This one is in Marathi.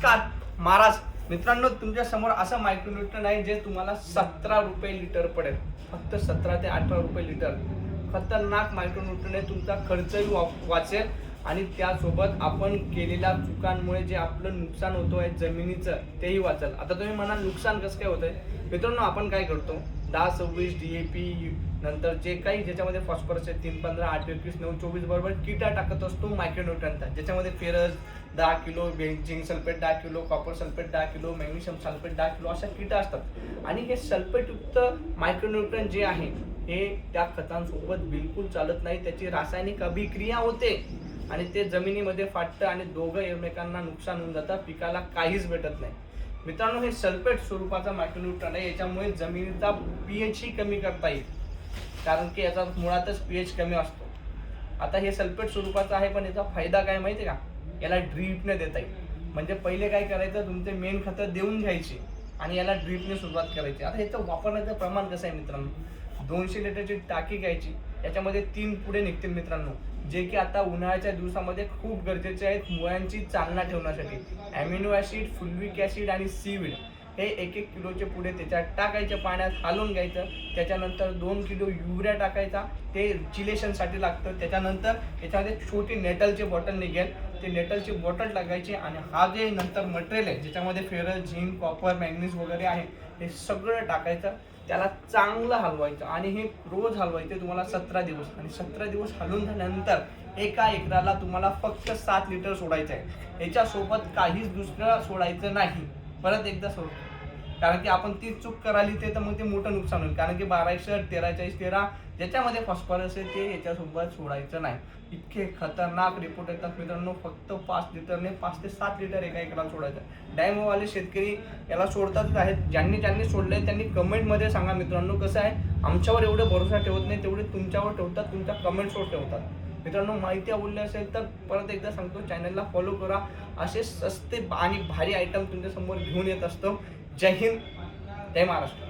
नमस्कार महाराज मित्रांनो, तुमच्या समोर असं मायक्रोन्यूट्रन आहे जे तुम्हाला 17 रुपये लिटर पडेल. फक्त 17 ते 18 रुपये लिटर. खतरनाक मायक्रोन्यूट्रन आहे. तुमचा खर्चही वाचेल आणि त्यासोबत आपण केलेल्या चुकांमुळे जे आपलं नुकसान होतो आहे जमिनीचं तेही वाचेल. आता तुम्ही म्हणाल नुकसान कसं काय होतंय? मित्रांनो, आपण काय करतो 10-26 DAP नंतर जे काही ज्याच्यामध्ये फॉस्फरस आहे 3-15 8-21-9-24 बरोबर किटा टाकत असतो मायक्रोन्यूट्रनचा, ज्याच्यामध्ये ferrous 10 kilo, zinc sulphate 10 kilo, copper sulphate 10 kilo, magnesium sulphate 10 kilo अशा किटा असतात. आणि हे सल्फेटयुक्त मायक्रोन्यूट्रन जे आहे हे त्या खतांसोबत बिलकुल चालत नाही. त्याची रासायनिक अभिक्रिया होते आणि ते जमिनीमध्ये फाटतं आणि दोघं एकमेकांना नुकसान होऊन जातं. पिकाला काहीच भेटत नाही. मित्रांनो, हे सल्फेट स्वरूपाचा मायक्रोन्यूट्रन आहे. याच्यामुळे जमिनीचा pH ही कमी करता येईल, कारण की याचा मुळातच pH कमी असतो. आता हे सल्फेट स्वरूपाचं आहे, पण याचा फायदा काय माहिती आहे का? याला ड्रीपने देता येईल. म्हणजे पहिले काय करायचं, तुमचे मेन खतं देऊन घ्यायची आणि याला ड्रीपने सुरुवात करायची. आता याचं वापरण्याचं प्रमाण कसं आहे मित्रांनो, 200 लिटरची टाकी घ्यायची, याच्यामध्ये 3 पुढे निघतील मित्रांनो, जे की आता उन्हाळ्याच्या दिवसामध्ये खूप गरजेचे आहेत मुळांची चालना ठेवण्यासाठी. ॲमिनो ॲसिड, फुल्विक ॲसिड आणि सीवीड हे 1-1 किलोचे पुढे त्याच्यात टाकायचे, पाण्यात हलवून घ्यायचं. त्याच्यानंतर 2 किलो युरिया टाकायचा, ते चिलेशनसाठी लागतं. त्याच्यानंतर याच्यामध्ये छोटी नेटलची बॉटल निघेल, ते नेटलची बॉटल टाकायची आणि हा जे नंतर मटेरियल आहे ज्याच्यामध्ये फेरस, झिंक, कॉपर, मॅग्नीज वगैरे आहे हे सगळं टाकायचं. त्याला चांगलं हलवायचं आणि हे रोज हलवायचे तुम्हाला 17 दिवस. आणि 17 दिवस हलवून झाल्यानंतर एका एकराला तुम्हाला फक्त 7 लिटर सोडायचं आहे. याच्यासोबत काहीच दुसरं सोडायचं नाही. परत एकदा सोड, कारण की आपण ती चूक कराली ते तर मग ते मोठं नुकसान होईल. कारण की 1261, 1340, ज्याच्यामध्ये फॉस्फरस आहे ते याच्यासोबत सोडायचं नाही. इतके खतरनाक रिपोर्ट येतात मित्रांनो. फक्त 5 लिटरने 5 ते 7 लिटर एका एकराला सोडायचं. डायमोवाले शेतकरी याला सोडतातच आहेत. ज्यांनी सोडलंय त्यांनी कमेंटमध्ये सांगा मित्रांनो. कसं आहे, आमच्यावर एवढे भरोसा ठेवत नाही तेवढे तुमच्यावर ठेवतात, तुमच्या कमेंट्सवर ठेवतात. मित्रांनो, माहिती आवडली असेल तर परत एकदा सांगतो, चॅनलला फॉलो करा. असे सस्ते आणि भारी आयटम तुमच्यासमोर घेऊन येत असतो. जय हिंद, जय महाराष्ट्र.